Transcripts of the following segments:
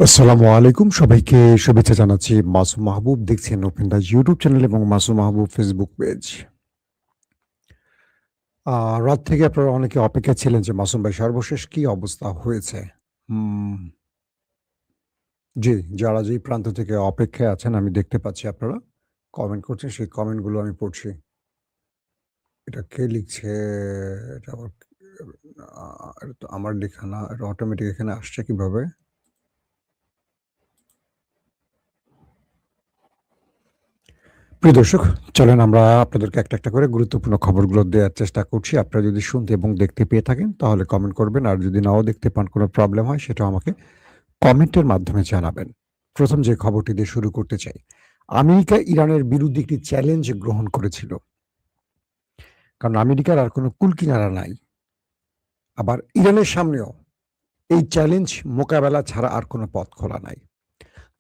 আসসালামু আলাইকুম, সবাইকে শুভেচ্ছা জানাচ্ছি। মাসুম মাহবুব দেখছেন ওপেন দ্য ইউটিউব চ্যানেল এবং মাসুম মাহবুব ফেসবুক পেজ। রাত থেকে আপনারা অনেকে অপেক্ষায় ছিলেন যে মাসুম ভাই সর্বশেষ কি অবস্থা হয়েছে? হুম, জি, যারা যেই প্রান্ত থেকে অপেক্ষায় আছেন আমি দেখতে পাচ্ছি আপনারা কমেন্ট করছেন, সেই কমেন্টগুলো আমি পড়ছি। এটা কে লিখছে? এটা আবার এটা তো আমার লেখা না, এটা অটোমেটিক এখানে আসছে কিভাবে? প্রিয় দর্শক, চলেন আমরা আপনাদেরকে একটা করে গুরুত্বপূর্ণ খবরগুলো দেওয়ার চেষ্টা করছি। আপনারা যদি শুনতে এবং দেখতে পেয়ে থাকেন তাহলে কমেন্ট করবেন। আর যদি নাও দেখতে পান, কোনো প্রবলেম হয় সেটাও আমাকে কমেন্টের মাধ্যমে জানাবেন। ১ম যে খবরটি দিয়ে শুরু করতে চাই। আমেরিকা ইরানের বিরুদ্ধে একটি চ্যালেঞ্জ গ্রহণ করেছিল। কারণ আমেরিকার আর কোনো কুলকিনারা নাই। আবার ইরানের সামনেও এই চ্যালেঞ্জ মোকাবেলা ছাড়া আর কোনো পথ খোলা নাই।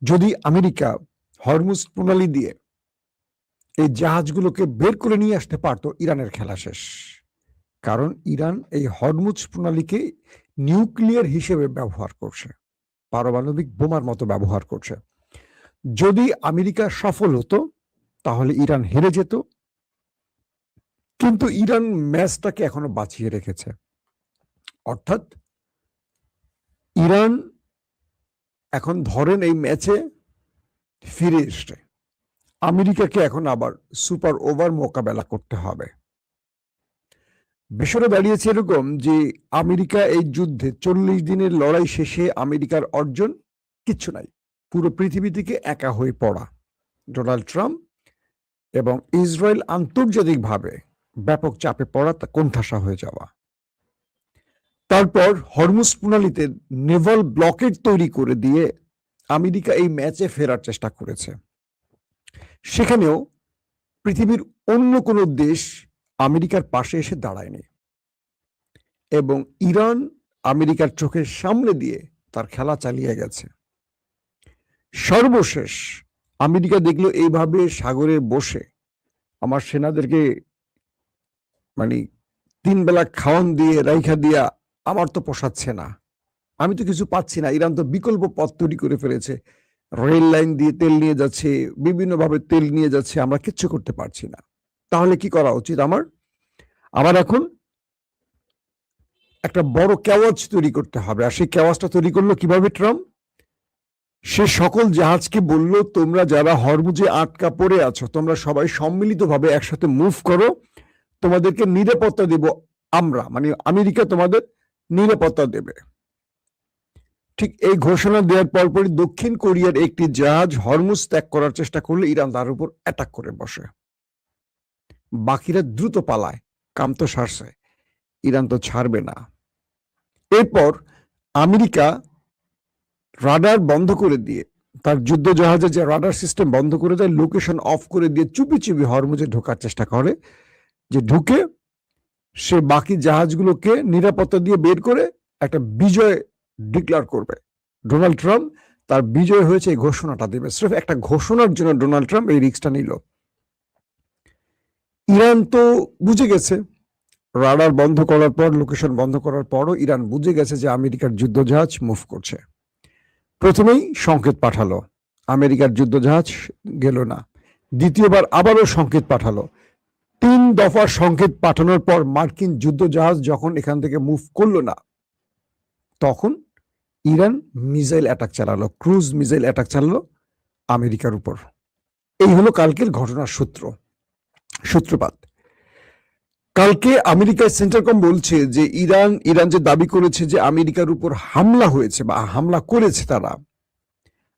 যদি আমেরিকা হরমুজ প্রণালী দিয়ে এই জাহাজগুলোকে বের করে নিয়ে আসতে পারত, ইরানের খেলা শেষ। কারণ ইরান এই হরমুজ প্রণালীকে নিউক্লিয়ার হিসেবে ব্যবহার করছে, পারমাণবিক বোমার মতো ব্যবহার করছে। যদি আমেরিকা সফল হতো তাহলে ইরান হেরে যেত, কিন্তু ইরান ম্যাচটাকে এখনো বাঁচিয়ে রেখেছে। অর্থাৎ ইরান এখন ধরেন এই ম্যাচে ফিরে এসছে, আমেরিকাকে এখন আবার সুপার ওভার মোকাবেলা করতে হবে। বিষয়টা দাঁড়িয়েছে এরকম যে আমেরিকা এই যুদ্ধে ৪০ দিনের লড়াই শেষে আমেরিকার অর্জন কিচ্ছু নাই। পুরো পৃথিবী থেকে একা হয়ে পড়া। ডোনাল্ড ট্রাম্প এবং ইসরায়েল আন্তর্জাতিকভাবে ব্যাপক চাপে পড়া, তা কোণঠাসা হয়ে যাওয়া। তারপর হরমুজ প্রণালীতে নেভাল ব্লকেট তৈরি করে দিয়ে আমেরিকা এই ম্যাচে ফেরার চেষ্টা করেছে। সেখানেও পৃথিবীর অন্য কোনো দেশ আমেরিকার পাশে এসে দাঁড়ায়নি এবং ইরান আমেরিকার চোখের সামনে দিয়ে তার খেলা চালিয়ে গেছে। সর্বশেষ আমেরিকা দেখলো এইভাবে সাগরে বসে আমার সেনাদেরকে মানে ৩ বেলা খাওয়ান দিয়ে রাইখা দিয়া আমার তো পোষাচ্ছে না, আমি তো কিছু পাচ্ছি না। ইরান তো বিকল্প পথ তৈরি করে ফেলেছে, রেল লাইন দিয়ে তেল নিয়ে যাচ্ছে, বিভিন্নভাবে তেল নিয়ে যাচ্ছে, আমরা কিচ্ছু করতে পারছি না। তাহলে কি করা উচিত আমার? আমার এখন একটা বড় কেওয়াজ তৈরি করতে হবে। আর সেই কেওয়াজটা তৈরি করলো কিভাবে ট্রাম্প? সে সকল জাহাজকে বলল, তোমরা যারা হরমুজে আটকা পড়ে আছো তোমরা সবাই সম্মিলিতভাবে একসাথে মুভ করো, তোমাদেরকে নিরাপত্তা দেব আমরা, মানে আমেরিকা তোমাদের নিরাপত্তা দেবে। ঠিক এই ঘোষণা দেওয়ার পরপরই দক্ষিণ কোরিয়ার একটি জাহাজ হরমুজ ত্যাগ করার চেষ্টা করলে ইরান তার উপর অ্যাটাক করে বসে। বাকিরা দ্রুত পালায়, কাম তো সারছে, ইরান তো ছাড়বে না। এরপর আমেরিকা রাডার বন্ধ করে দিয়ে, তার যুদ্ধ জাহাজের যে রাডার সিস্টেম বন্ধ করে দেয়, লোকেশন অফ করে দিয়ে চুপি চুপি হরমুজে ঢোকার চেষ্টা করে, যে ঢুকে সে বাকি জাহাজগুলোকে নিরাপত্তা দিয়ে বের করে একটা বিজয় ডিক্লেয়ার করবে। ডোনাল্ড ট্রাম্প তার বিজয় হয়েছে এই ঘোষণাটা দেবে। সির্ফ একটা ঘোষণার জন্য ডোনাল্ড ট্রাম্প এই রিস্কটা নিল। ইরান তো বুঝে গেছে, রাডার বন্ধ করার পর, লোকেশন বন্ধ করার পরও ইরান বুঝে গেছে যে আমেরিকার যুদ্ধজাহাজ মুভ করছে। প্রথমেই সংকেত পাঠালো, আমেরিকার যুদ্ধজাহাজ গেল না। দ্বিতীয়বার আবারও সংকেত পাঠালো। ৩ দফার সংকেত পাঠানোর পর মার্কিন যুদ্ধজাহাজ যখন এখান থেকে মুভ করলো না, তখন ইরান মিসাইল অ্যাটাক চালালো, ক্রুজ মিসাইল অ্যাটাক চালালো আমেরিকার উপর। এই হলো কালকের ঘটনার সূত্রপাত। কালকে আমেরিকার সেন্টারকম বলছে যে ইরান যে দাবি করেছে যে আমেরিকার উপর হামলা হয়েছে বা হামলা করেছে, তারা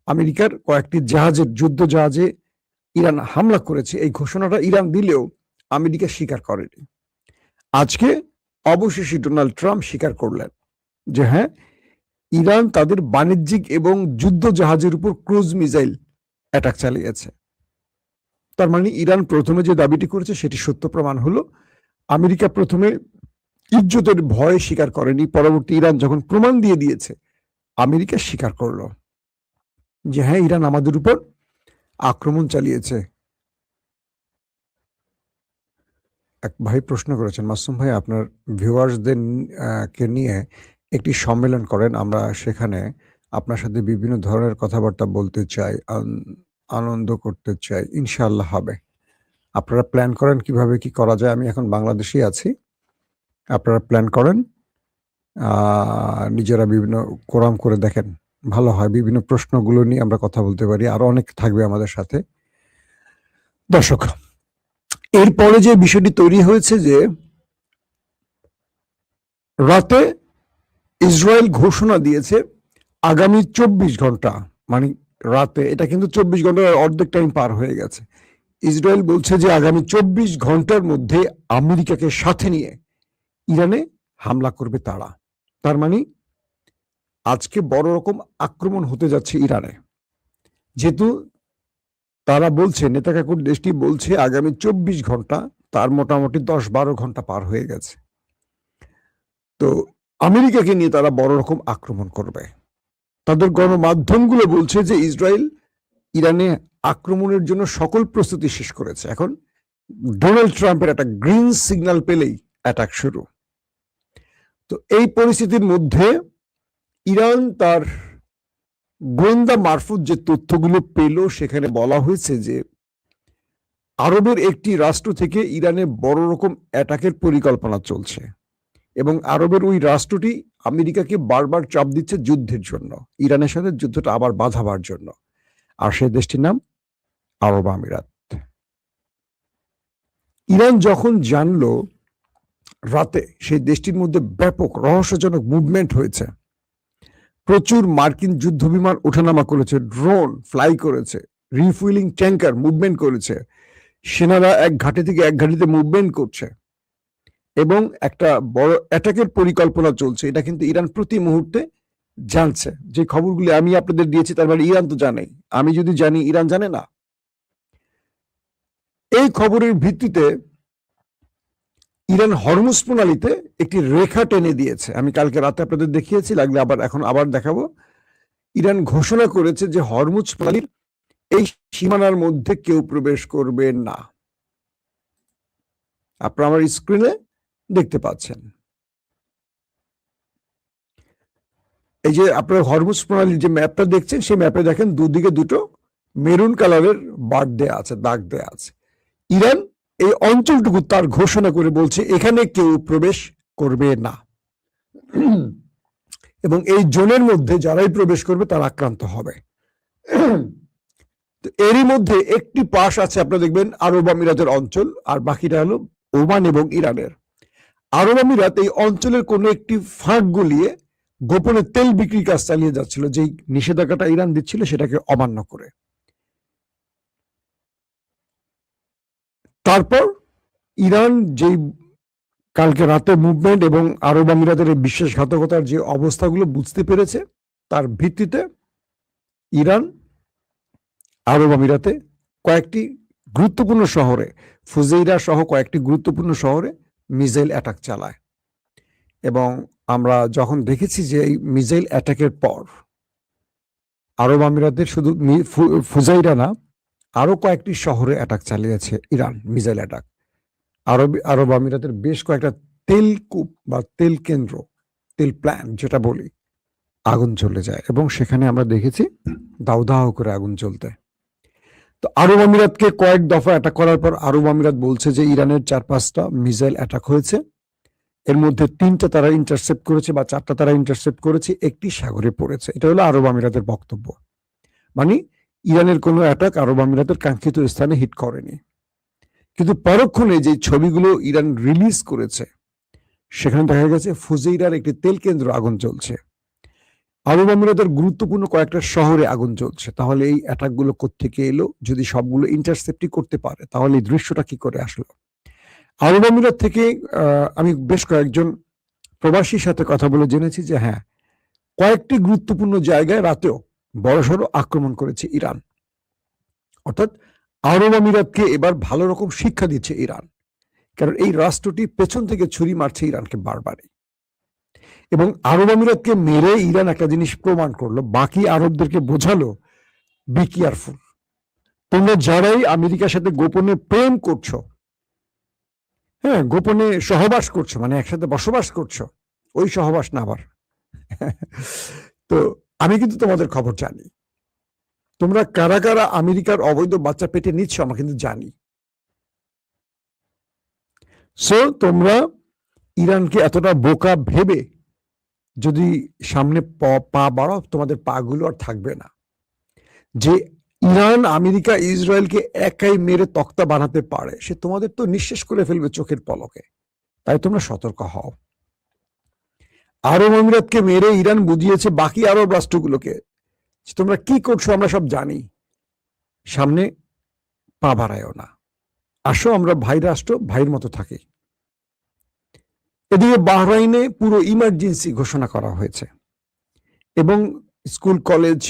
আমেরিকার কয়েকটি জাহাজের, যুদ্ধ জাহাজে ইরান হামলা করেছে, এই ঘোষণাটা ইরান দিলেও আমেরিকা স্বীকার করেনি। আজকে অবশেষে ডোনাল্ড ট্রাম্প স্বীকার করলেন যে হ্যাঁ, ইরান তাদের বাণিজ্যিক এবং যুদ্ধ জাহাজের উপর ক্রুজ মিসাইল অ্যাটাক চালিয়েছে। তার মানে ইরান প্রথমে যে দাবিটি করেছে সেটি সত্য প্রমাণ হলো। আমেরিকা প্রথমে ইজ্জতের ভয়ে স্বীকার করেনি, পরবর্তী ইরান যখন প্রমাণ দিয়ে দিয়েছে, আমেরিকা স্বীকার করলো যে হ্যাঁ, ইরান আমাদের উপর আক্রমণ চালিয়েছে। এক ভাই প্রশ্ন করেছেন, মাসুম ভাই আপনার ভিউয়ার্সদের কে নিয়ে একটি সম্মেলন করেন, আমরা সেখানে আপনার সাথে বিভিন্ন ধরনের কথাবার্তা বলতে চাই, আনন্দ করতে চাই। ইনশাআল্লাহ হবে। আপনারা প্ল্যান করেন কিভাবে কি করা যায়। আমি এখন বাংলাদেশেই আছি। আপনারা প্ল্যান করেন। নিজেরা বিভিন্ন কোরাম করে দেখেন। ভালো হয়। বিভিন্ন প্রশ্নগুলো নিয়ে আমরা কথা বলতে পারি। আরো অনেক থাকবে আমাদের সাথে। দর্শক, এরপরে যে বিষয়টি তৈরি হয়েছে যে রাতে ইসরায়েল ঘোষণা দিয়েছে আগামী 24 ঘন্টা, মানে রাতে, এটা কিন্তু 24 ঘন্টার অর্ধেক টাইম পার হয়ে গেছে। ইসরায়েল বলছে যে আগামী 24 ঘন্টার মধ্যে আমেরিকাকে সাথে নিয়ে ইরানে হামলা করবে তারা। তার মানে আজকে বড় রকম আক্রমণ হতে যাচ্ছে ইরানে। যেহেতু তারা বলছে, নেতাকাকুর দেশটি বলছে আগামী 24 ঘন্টা, তার মোটামুটি 10-12 ঘন্টা পার হয়ে গেছে। তো আমেরিকাকে নিয়ে তারা বড় রকম আক্রমণ করবে। তাদের গণমাধ্যমগুলো বলছে যে ইসরায়েল ইরানে আক্রমণের জন্য সকল প্রস্তুতি শেষ করেছে। এখন ডোনাল্ড ট্রাম্পের একটা গ্রিন সিগন্যাল পেলেই অ্যাটাক শুরু। তো এই পরিস্থিতির মধ্যে ইরান তার গোয়েন্দা মারফত যে তথ্যগুলো পেল, সেখানে বলা হয়েছে যে আরবের একটি রাষ্ট্র থেকে ইরানে বড় রকম অ্যাটাকের পরিকল্পনা চলছে এবং আরবের ওই রাষ্ট্রটি আমেরিকাকে বারবার চাপ দিচ্ছে যুদ্ধের জন্য, ইরানের সাথে যুদ্ধটা আবার বাঁধাবার জন্য। আর সেই দেশটির নাম আরব আমিরাত। ইরান যখন জানলো রাতে সেই দেশটির মধ্যে ব্যাপক রহস্যজনক মুভমেন্ট হয়েছে, প্রচুর মার্কিন যুদ্ধ বিমান ওঠানামা করেছে, ড্রোন ফ্লাই করেছে, রিফুয়েলিং ট্যাঙ্কার মুভমেন্ট করেছে, সেনারা এক ঘাঁটি থেকে এক ঘাঁটিতে মুভমেন্ট করছে এবং একটা বড় অ্যাটাকের পরিকল্পনা চলছে, এটা কিন্তু ইরান প্রতি মুহূর্তে জানছে। যে খবরগুলি আমি আপনাদের দিয়েছি, তার মানে ইরান তো জানে। আমি যদি জানি, ইরান জানে না? এই খবরের ভিত্তিতে ইরান হরমুজ প্রণালীতে একটি রেখা টেনে দিয়েছে। আমি কালকে রাতে আপনাদের দেখিয়েছি, লাগলে এখন আবার দেখাবো। ইরান ঘোষণা করেছে যে হরমুজ প্রণালীর এই সীমানার মধ্যে কেউ প্রবেশ করবে না। আপনারা আমার স্ক্রিনে দেখতে পাচ্ছেন। এই যে আপনারা হরমুজ প্রণালীর যে ম্যাপটা দেখছেন, সেই ম্যাপে দেখেন দুদিকে দুটো মেরুন কালারের বার দেয়া আছে, দাগ দেয়া আছে। ইরান এই অঞ্চলটুকু তার ঘোষণা করে বলছে এখানে কেউ প্রবেশ করবে না এবং এই জোনের মধ্যে যারাই প্রবেশ করবে তারা আক্রান্ত হবে। এরই মধ্যে একটি পাশ আছে, আপনারা দেখবেন, আরব আমিরাতের অঞ্চল, আর বাকিটা হলো ওমান এবং ইরানের। আরব আমিরাত এই অঞ্চলের কোনো একটি ফাঁক গলিয়ে গোপনে তেল বিক্রির কাজ চালিয়ে যাচ্ছিল, যেই নিষেধাজ্ঞাটা ইরান দিচ্ছিল সেটাকে অমান্য করে। তারপর ইরান যেই কালকে রাতে মুভমেন্ট এবং আরব আমিরাতের বিশ্বাসঘাতকতার যে অবস্থাগুলো বুঝতে পেরেছে, তার ভিত্তিতে ইরান আরব আমিরাতে কয়েকটি গুরুত্বপূর্ণ শহরে, ফুজেইরা সহ কয়েকটি গুরুত্বপূর্ণ শহরে মিসাইল অ্যাটাক চালায়। এবং আমরা যখন দেখেছি যে এই মিসাইল অ্যাটাকের পর আরব আমিরাতের শুধু ফুজাইরা না, আরো কয়েকটি শহরে অ্যাটাক চালিয়েছে ইরান, মিসাইল অ্যাটাক। আরব আমিরাতের বেশ কয়েকটা তেল কূপ বা তেল কেন্দ্র, তেল প্ল্যান্ট যেটা বলি, আগুন জ্বলে যায় এবং সেখানে আমরা দেখেছি দাউ দাউ করে আগুন জ্বলতে। তো আরব আমিরাতকে কয়েক দফা অ্যাটাক করার পর আরব আমিরাত বলছে যে ইরানের 4-5টা মিসাইল অ্যাটাক হয়েছে, এর মধ্যে 3টা তারা ইন্টারসেপ্ট করেছে বা 4টা তারা ইন্টারসেপ্ট করেছে, একটি সাগরে পড়েছে। এটা হলো আরব আমিরাতের বক্তব্য। মানে ইরানের কোনো অ্যাটাক আরব আমিরাতের কাঙ্ক্ষিত স্থানে হিট করেনি। কিন্তু পরক্ষণে যে ছবিগুলো ইরান রিলিজ করেছে, সেখানে দেখা গেছে ফুজেইরার একটি তেল কেন্দ্র আগুন জ্বলছে, আরব আমিরাতের গুরুত্বপূর্ণ কয়েকটা শহরে আগুন জ্বলছে। তাহলে এই অ্যাটাকগুলো কোত্থেকে এলো? যদি সবগুলো ইন্টারসেপ্টই করতে পারে, তাহলে এই দৃশ্যটা কি করে আসলো? আরব আমিরাত থেকে আমি বেশ কয়েকজন প্রবাসীর সাথে কথা বলে জেনেছি যে হ্যাঁ, কয়েকটি গুরুত্বপূর্ণ জায়গায় রাতেও বড়সড় আক্রমণ করেছে ইরান। অর্থাৎ আরব আমিরাতকে এবার ভালো রকম শিক্ষা দিচ্ছে ইরান, কারণ এই রাষ্ট্রটি পেছন থেকে ছুরি মারছে ইরানকে বারবারই। এবং আরব আমিরাতকে মেরে ইরান একটা জিনিস প্রমাণ করলো, বাকি আরবদেরকে বোঝালো, বি কেয়ারফুল, তোমরা যারাই আমেরিকার সাথে গোপনে প্রেম করছো, হ্যাঁ, গোপনে সহবাস করছো, মানে একসাথে বসবাস করছো, ওই সহবাস না আবার। তো আমি কিন্তু তোমাদের খবর জানি, তোমরা কারা কারা আমেরিকার অবৈধ বাচ্চা পেটে নিচ্ছ আমরা কিন্তু জানি। সো তোমরা ইরানকে এতটা বোকা ভেবে যদি সামনে পা বাড়াও, তোমাদের পা গুলো আর থাকবে না। যে ইরান আমেরিকা ইসরায়েলকে একাই মেরে তক্তা বানাতে পারে, সে তোমাদের তো নিঃশেষ করে ফেলবে চোখের পলকে। তাই তোমরা সতর্ক হও। আরব আমিরাতকে মেরে ইরান বুঝিয়েছে বাকি আরব রাষ্ট্রগুলোকে তোমরা কি করছো আমরা সব জানি, সামনে পা বাড়ায়ও না, আসো আমরা ভাই রাষ্ট্র, ভাইয়ের মতো থাকি। এদিকে বাহরাইনে পুরো ইমার্জেন্সি ঘোষণা করা হয়েছে এবং স্কুল কলেজ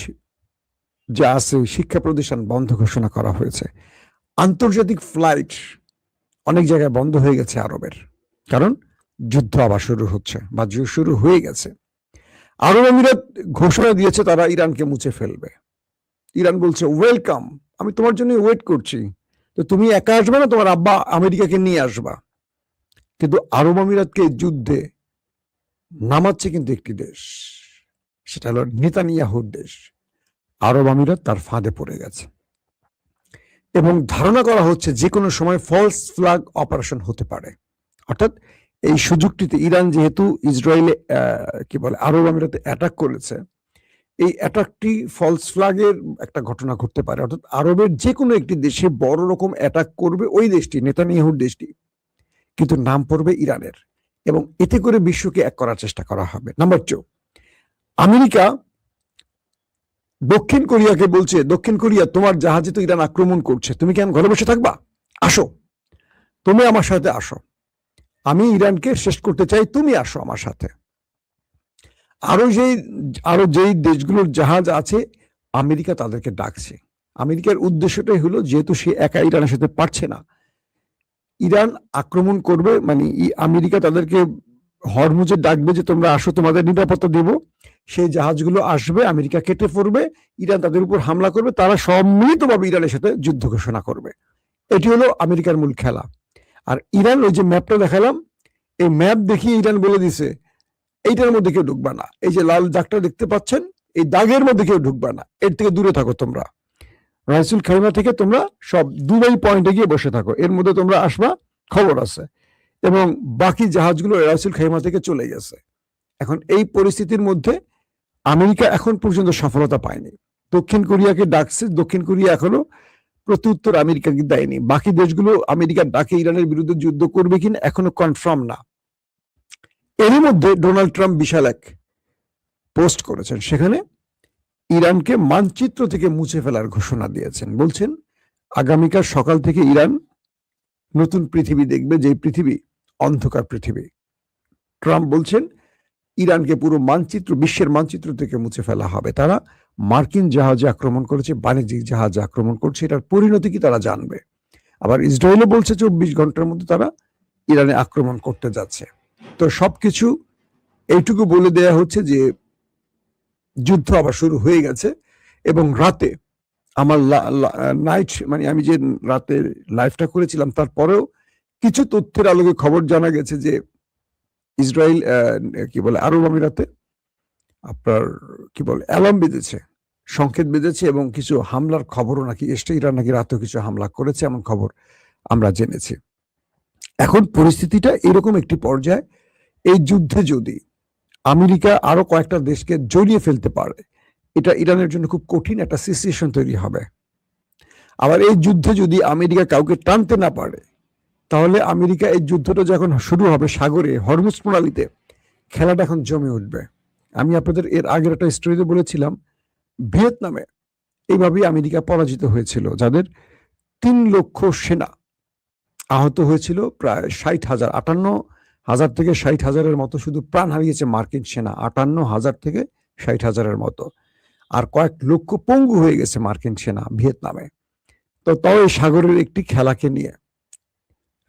যা আছে শিক্ষা প্রতিষ্ঠান বন্ধ ঘোষণা করা হয়েছে। আন্তর্জাতিক ফ্লাইট অনেক জায়গায় বন্ধ হয়ে গেছে আরবের, কারণ যুদ্ধ আবার শুরু হচ্ছে বা শুরু হয়ে গেছে। আরব আমিরাত ঘোষণা দিয়েছে তারা ইরানকে মুছে ফেলবে। ইরান বলছে ওয়েলকাম, আমি তোমার জন্য ওয়েট করছি, তো তুমি একা আসবে না, তোমার আব্বা আমেরিকাকে নিয়ে আসবা। কিন্তু আরব আমিরাতকে যুদ্ধে নামাচ্ছে কিন্তু একটি দেশ, সেটা হলো নেতানিয়াহুর দেশ। আরব আমিরাত তার ফাঁদে পড়ে গেছে এবং ধারণা করা হচ্ছে যে কোনো সময় ফলস ফ্ল্যাগ অপারেশন হতে পারে। অর্থাৎ এই সুযোগটিতে ইরান যেহেতু ইসরায়েলে কি বলে আরব আমিরাতে অ্যাটাক করেছে, এই অ্যাটাকটি ফলস ফ্ল্যাগের একটা ঘটনা ঘটতে পারে। অর্থাৎ আরবের যে কোনো একটি দেশে বড় রকম অ্যাটাক করবে ওই দেশটি, নেতানিয়াহুর দেশটি, কিন্তু নাম পড়বে ইরানের, এবং এতে করে বিশ্বকে এক করার চেষ্টা করা হবে। নাম্বার 2, আমেরিকা দক্ষিণ কোরিয়াকে বলছে, দক্ষিণ কোরিয়া তোমার জাহাজে তো ইরান আক্রমণ করছে, তুমি কেন ঘরে বসে থাকবা, আসো, তুমি আমার সাথে আসো, আমি ইরানকে শেষ করতে চাই, তুমি আসো আমার সাথে। আরো যেই দেশগুলোর জাহাজ আছে আমেরিকা তাদেরকে ডাকছে। আমেরিকার উদ্দেশ্যটাই হলো যেহেতু সে একা ইরানের সাথে পারছে না, ইরান আক্রমণ করবে, মানে আমেরিকা তাদেরকে হরমুজে ডাকবে যে তোমরা আসো, তোমাদের নিরাপত্তা দেব। সেই জাহাজগুলো আসবে, আমেরিকা কেটে পড়বে, ইরান তাদের উপর হামলা করবে, তারা সম্মিলিতভাবে ইরানের সাথে যুদ্ধ ঘোষণা করবে। এটি হলো আমেরিকার মূল খেলা। আর ইরান ওই যে ম্যাপটা দেখালাম, এই ম্যাপ দেখিয়ে ইরান বলে দিছে এইটার মধ্যে কেউ ঢুকবা না, এই যে লাল দাগটা দেখতে পাচ্ছেন এই দাগের মধ্যে কেউ ঢুকবা না, এর থেকে দূরে থাকো তোমরা। রাইসুল খাইমা থেকে তোমরা সব দুবাই পয়েন্টে গিয়ে বসে থাকো, এর মধ্যে তোমরা আসবা, খবর আছে। এবং বাকি জাহাজগুলো রাইসুল খাইমা থেকে চলে গেছে। এখন এই পরিস্থিতির মধ্যে আমেরিকা এখন পর্যন্ত সফলতা পায়নি। দক্ষিণ কোরিয়াকে ডাকছে, দক্ষিণ কোরিয়া এখনো প্রত্যুত্তর আমেরিকাকে দেয়নি। বাকি দেশগুলো আমেরিকার ডাকে ইরানের বিরুদ্ধে যুদ্ধ করবে কিনা এখনো কনফার্ম না। এরই মধ্যে ডোনাল্ড ট্রাম্প বিশাল এক পোস্ট করেছেন, সেখানে ইরানকে মানচিত্র থেকে মুছে ফেলার ঘোষণা দিয়েছেন। বলছেন আগামীকাল সকাল থেকে ইরান নতুন পৃথিবী দেখবে, যে পৃথিবী অন্ধকার পৃথিবী। ট্রাম্প বলছেন ইরানকে পুরো মানচিত্র, বিশ্বের মানচিত্র থেকে মুছে ফেলা হবে। তারা মার্কিন জাহাজে আক্রমণ করেছে, বাণিজ্যিক জাহাজে আক্রমণ করছে, এটার পরিণতি কি তারা জানবে। আবার ইসরায়েলও বলছে 24 ঘন্টার মধ্যে তারা ইরানে আক্রমণ করতে যাচ্ছে। তো সবকিছু এইটুকু বলে দেয়া হচ্ছে যে যুদ্ধ আবার শুরু হয়ে গেছে। এবং রাতে আমার নাইট, মানে আমি যে রাতে লাইভটা করেছিলাম তারপরেও কিছু তথ্যের আলোকে খবর জানা গেছে যে ইসরায়েল কি বলে আরব আমিরাতে আপনার কি বলে অ্যালার্ম বেজেছে, সংকেত বেজেছে, এবং কিছু হামলার খবরও নাকি এসছে। ইরান নাকি রাতেও কিছু হামলা করেছে এমন খবর আমরা জেনেছি। এখন পরিস্থিতিটা এরকম একটি পর্যায়ে, এই যুদ্ধে যদি আমেরিকা আরো কয়েকটা দেশকে জড়িয়ে ফেলতে পারে, এটা ইরানের জন্য খুব কঠিন একটা সিচুয়েশন তৈরি হবে। আবার এই যুদ্ধে যদি আমেরিকা কাউকে টানতে না পারে, তাহলে আমেরিকা এই যুদ্ধটা যখন শুরু হবে সাগরে হরমুজ প্রণালীতে, খেলাটা এখন জমে উঠবে। আমি আপনাদের এর আগের একটা স্টোরিতে বলেছিলাম ভিয়েতনামে এইভাবেই আমেরিকা পরাজিত হয়েছিল, যাদের 3 লক্ষ সেনা আহত হয়েছিল, প্রায় 60,000, 58,000 থেকে 60,000-এর মতো শুধু প্রাণ হারিয়েছে মার্কিন সেনা, 58,000 থেকে 60,000-এর মতো, আর কয়েক লক্ষ পঙ্গু হয়ে গেছে মার্কিন সেনা ভিয়েতনামে। তো তাও এই সাগরের একটি খেলাকে নিয়ে,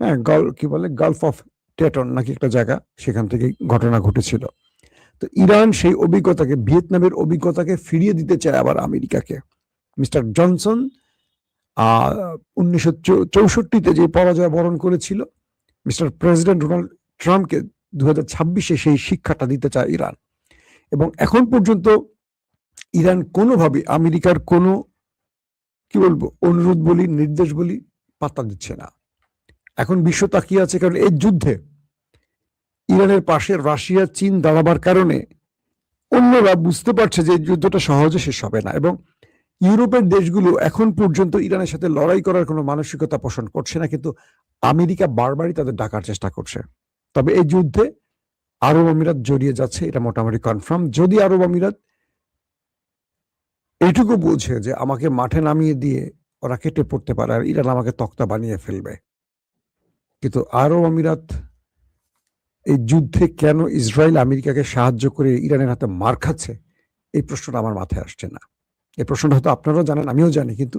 হ্যাঁ, কি বলে গালফ অফ টেটন নাকি একটা জায়গা, সেখান থেকে ঘটনা ঘটেছিল। তো ইরান সেই অভিজ্ঞতাকে, ভিয়েতনামের অভিজ্ঞতাকে ফিরিয়ে দিতে চায় আবার আমেরিকাকে। মিস্টার জনসন 1964-তে যে পরাজয় বরণ করেছিল, মিস্টার প্রেসিডেন্ট ডোনাল্ড ট্রাম্পকে 2026-এ সেই শিক্ষাটা দিতে চায় ইরান। এবং এখন পর্যন্ত ইরান কোনোভাবে আমেরিকার কোনো কি বলবো অনুরোধ বলি নির্দেশ বলি পাত্তা দিচ্ছে না। এখন বিশ্ব তাকিয়ে আছে, কারণ এই যুদ্ধে ইরানের পাশে রাশিয়া চীন দাঁড়াবার কারণে অন্যরা বুঝতে পারছে যে এই যুদ্ধটা সহজে শেষ হবে না, এবং ইউরোপের দেশগুলো এখন পর্যন্ত ইরানের সাথে লড়াই করার কোনো মানসিকতা পোষণ করছে না, কিন্তু আমেরিকা বারবারই তাদের ডাকার চেষ্টা করছে। তবে এই যুদ্ধে আরব আমিরাত জড়িয়ে যাচ্ছে, এটা মোটামুটি কনফার্ম। যদি আরব আমিরাত এইটুকু বুঝে যে আমাকে মাঠে নামিয়ে দিয়ে ওরা কেটে পড়তে পারে আর ইরান আমাকে তক্তা বানিয়ে ফেলবে, কিন্তু আরব আমিরাত এই যুদ্ধে কেন ইসরায়েল আমেরিকাকে সাহায্য করে ইরানের হাতে মার খাচ্ছে, এই প্রশ্নটা আমার মাথায় আসছে না। এই প্রশ্নটা হয়তো আপনারাও জানেন, আমিও জানি, কিন্তু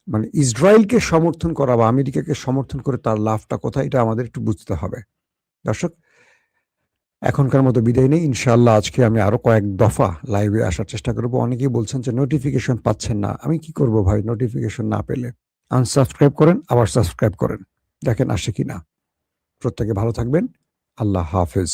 মানে ইসরায়েলকে সমর্থন করা বা আমেরিকাকে সমর্থন করে তার লাভটা কোথায়, এটা আমাদের একটু বুঝতে হবে। দর্শক, এখনকার মতো বিদায় নেই। ইনশাআল্লাহ আজকে আমি আরো কয়েক দফা লাইভে আসার চেষ্টা করব। অনেকেই বলছেন যে নোটিফিকেশন পাচ্ছেন না। আমি কি করব ভাই, নোটিফিকেশন না পেলে? আনসাবস্ক্রাইব করেন, আবার সাবস্ক্রাইব করেন, দেখেন আসে কিনা। প্রত্যেকে ভালো থাকবেন। আল্লাহ হাফেজ।